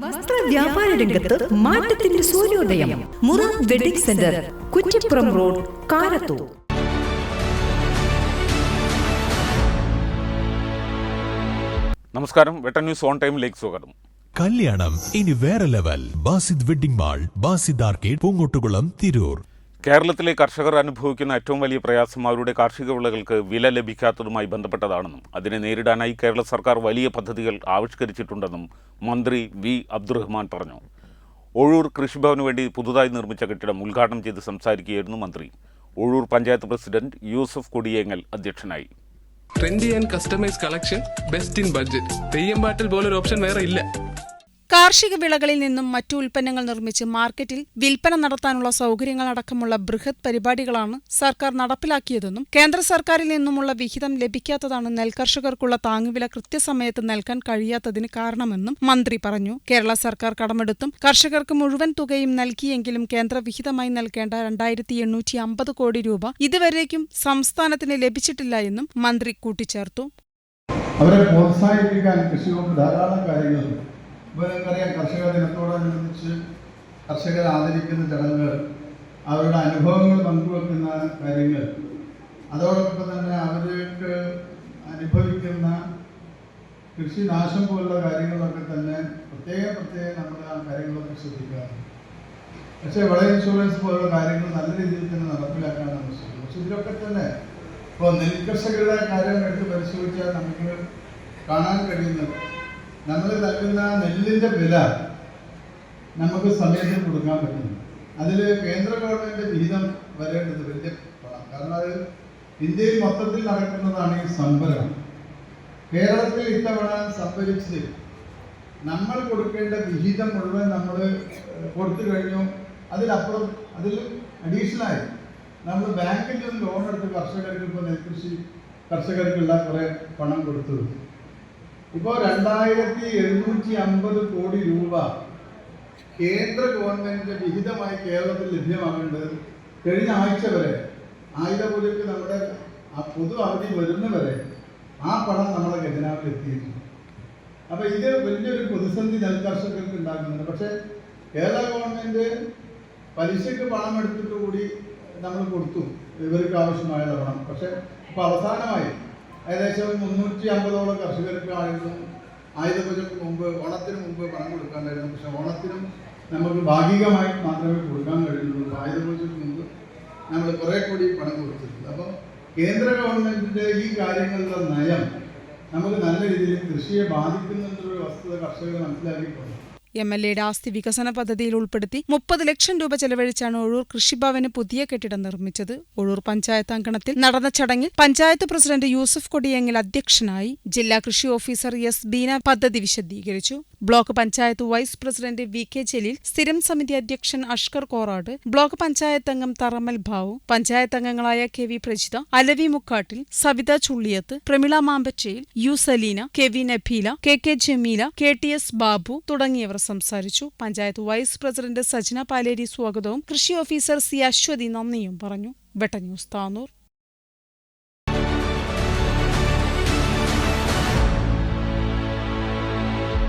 വസ്ത്ര വ്യാപാര രംഗത്ത് മാറ്റത്തിന്റെ സൂര്യോദയം. Murad Wedding Centre, Kuttippuram road, Karathur. നമസ്കാരം, വെട്ടൻ ന്യൂസ് ഓൺ ടൈമിലേക്ക് സ്വാഗതം. കല്യാണം ഇനി വേറെ level. Basid Wedding Mall, Basid Arcade, Poongottukulam, Tirur. കേരളത്തിലെ കർഷകർ അനുഭവിക്കുന്ന ഏറ്റവും വലിയ പ്രയാസം അവരുടെ കാർഷിക വിളകൾക്ക് വില ലഭിക്കാത്തതുമായി ബന്ധപ്പെട്ടതാണെന്നും അതിനെ നേരിടാനായി കേരള സർക്കാർ വലിയ പദ്ധതികൾ ആവിഷ്കരിച്ചിട്ടുണ്ടെന്നും മന്ത്രി വി അബ്ദുറഹ്മാൻ പറഞ്ഞു. ഒഴൂർ കൃഷിഭവന് വേണ്ടി പുതുതായി നിർമ്മിച്ച കെട്ടിടം ഉദ്ഘാടനം ചെയ്ത് സംസാരിക്കുകയായിരുന്നു മന്ത്രി. ഒഴൂർ പഞ്ചായത്ത് പ്രസിഡന്റ് യൂസഫ് കൊടിയേങ്ങൽ അധ്യക്ഷനായി. Trendy and customise collection, best in budget. Theyyam പാട്ടിൽ പോലൊരു ഓപ്ഷൻ വേറെ ഇല്ല. കാർഷിക വിളകളിൽ നിന്നും മറ്റു ഉൽപ്പന്നങ്ങൾ നിർമ്മിച്ച് മാർക്കറ്റിൽ വിൽപ്പന നടത്താനുള്ള സൗകര്യങ്ങളടക്കമുള്ള ബൃഹത് പരിപാടികളാണ് സർക്കാർ നടപ്പിലാക്കിയതെന്നും കേന്ദ്ര സർക്കാരിൽ നിന്നുമുള്ള വിഹിതം ലഭിക്കാത്തതാണ് നെൽകർഷകർക്കുള്ള താങ്ങുവില കൃത്യസമയത്ത് നൽകാൻ കഴിയാത്തതിന് കാരണമെന്നും മന്ത്രി പറഞ്ഞു. കേരള സർക്കാർ കടമെടുത്തും കർഷകർക്ക് മുഴുവൻ തുകയും നൽകിയെങ്കിലും കേന്ദ്ര വിഹിതമായി നൽകേണ്ട 2850 കോടി രൂപ ഇതുവരേക്കും സംസ്ഥാനത്തിന് ലഭിച്ചിട്ടില്ല എന്നും മന്ത്രി കൂട്ടിച്ചേർത്തു. അവരെ പ്രോത്സാഹിപ്പിക്കാൻ കൃഷി വകുപ്പ് ധാരാളം കാര്യങ്ങളുണ്ട്. നമുക്കറിയാം, കർഷക ദിനത്തോടനുബന്ധിച്ച് കർഷകരെ ആദരിക്കുന്ന ചടങ്ങുകൾ, അവരുടെ അനുഭവങ്ങൾ പങ്കുവെക്കുന്ന കാര്യങ്ങൾ, അതോടൊപ്പം തന്നെ അവർക്ക് അനുഭവിക്കുന്ന കൃഷിനാശം പോലുള്ള കാര്യങ്ങളൊക്കെ തന്നെ പ്രത്യേകം നമ്മൾ ആ കാര്യങ്ങളൊക്കെ ശ്രദ്ധിക്കാറുണ്ട്. പക്ഷേ വിള ഇൻഷുറൻസ് പോലുള്ള കാര്യങ്ങൾ നല്ല രീതിയിൽ തന്നെ നടപ്പിലാക്കാൻ നമ്മൾ ശ്രമിക്കും. പക്ഷെ ഇതിലൊക്കെ തന്നെ ഇപ്പോൾ നെൽകർഷകരുടെ കാര്യം എടുത്ത് പരിശോധിച്ചാൽ നമുക്ക് കാണാൻ കഴിയുന്നത്, നമ്മൾ നൽകുന്ന നെല്ലിൻ്റെ വില നമുക്ക് സമയത്തിന് കൊടുക്കാൻ പറ്റുന്നു. അതിൽ കേന്ദ്ര ഗവൺമെൻറ് വിഹിതം വരേണ്ടത് വലിയ പണം. കാരണം അത് ഇന്ത്യയിൽ മൊത്തത്തിൽ നടക്കുന്നതാണ് ഈ സംഭരണം. കേരളത്തിൽ ഇത്തവണ സംഭരിച്ച് നമ്മൾ കൊടുക്കേണ്ട വിഹിതം മുഴുവൻ നമ്മൾ കൊടുത്തു കഴിഞ്ഞു. അതിലപ്പുറം അതിൽ അഡീഷണലായി നമ്മൾ ബാങ്കിൽ നിന്ന് ലോൺ എടുത്ത് കർഷകർക്ക്, ഇപ്പോൾ നെൽകൃഷി കർഷകർക്കുള്ള കുറേ പണം കൊടുത്തു. ഇപ്പോൾ 2750 കോടി രൂപ കേന്ദ്ര ഗവൺമെന്റിന്റെ വിഹിതമായി കേരളത്തിൽ ലഭ്യമാകേണ്ടത് കഴിഞ്ഞ ആഴ്ച വരെ, ആയുധപൂജയ്ക്ക് നമ്മുടെ ആ പൊതു അവധി വരുന്നവരെ ആ പണം നമ്മുടെ ഖജനാവിൽ എത്തിയിട്ടുണ്ട്. അപ്പോൾ ഇത് വലിയൊരു പ്രതിസന്ധി നെൽകർഷകർക്ക് ഉണ്ടാക്കുന്നുണ്ട്. പക്ഷേ കേരള ഗവൺമെന്റ് പലിശക്ക് പണം എടുത്തിട്ട് കൂടി നമ്മൾ കൊടുത്തു ഇവർക്ക് ആവശ്യമായ പണം. പക്ഷെ ഇപ്പോൾ അവസാനമായി ഏകദേശം 350ഓളം കർഷകർക്കായിരുന്നു ആയുധപൂജയ്ക്ക് മുമ്പ്, ഓണത്തിന് മുമ്പ് പണം കൊടുക്കാണ്ടായിരുന്നു. പക്ഷെ ഓണത്തിനും നമുക്ക് ഭാഗികമായി മാത്രമേ കൊടുക്കാൻ കഴിയുള്ളൂ. ആയുധപൂജയ്ക്ക് മുമ്പ് നമ്മൾ കുറേ കൂടി പണം കൊടുത്തിട്ടുണ്ട്. അപ്പോൾ കേന്ദ്ര ഗവൺമെന്റിന്റെ ഈ കാര്യങ്ങളുടെ നയം നമുക്ക് നല്ല രീതിയിൽ കൃഷിയെ ബാധിക്കുന്നുള്ളൊരു വസ്തുത കർഷകർ മനസ്സിലാക്കിയിട്ടുണ്ട്. MLAയുടെ ആസ്തി വികസന പദ്ധതിയിൽ ഉൾപ്പെടുത്തി 30 ലക്ഷം രൂപ ചെലവഴിച്ചാണ് ഒഴൂർ കൃഷിഭവന് പുതിയ കെട്ടിടം നിർമ്മിച്ചത്. ഒഴൂർ പഞ്ചായത്ത് അങ്കണത്തിൽ നടന്ന ചടങ്ങിൽ പഞ്ചായത്ത് പ്രസിഡന്റ് യൂസഫ് കൊടിയേങ്ങൽ അധ്യക്ഷനായി. ജില്ലാ കൃഷി ഓഫീസർ S. ബീന പദ്ധതി വിശദീകരിച്ചു. Block panchayat vice president VK Jaleel, സ്ഥിരം സമിതി അധ്യക്ഷൻ അഷ്കർ കോറാട്, ബ്ലോക്ക് പഞ്ചായത്ത് അംഗം തറമൽ ഭാവു, പഞ്ചായത്ത് അംഗങ്ങളായ KV Prajitha, Alavi മുക്കാട്ടിൽ, Savitha Chulliyath, Pramila മാമ്പറ്റയിൽ, U. Saleena, KV Nabeela, KK Jameela, KTS Babu തുടങ്ങിയവർ സംസാരിച്ചു. പഞ്ചായത്ത് വൈസ് പ്രസിഡന്റ് സജ്ന പാലേരി സ്വാഗതവും കൃഷി ഓഫീസർ C. അശ്വതി നന്ദിയും പറഞ്ഞു. വെട്ട ന്യൂസ്, താനൂർ.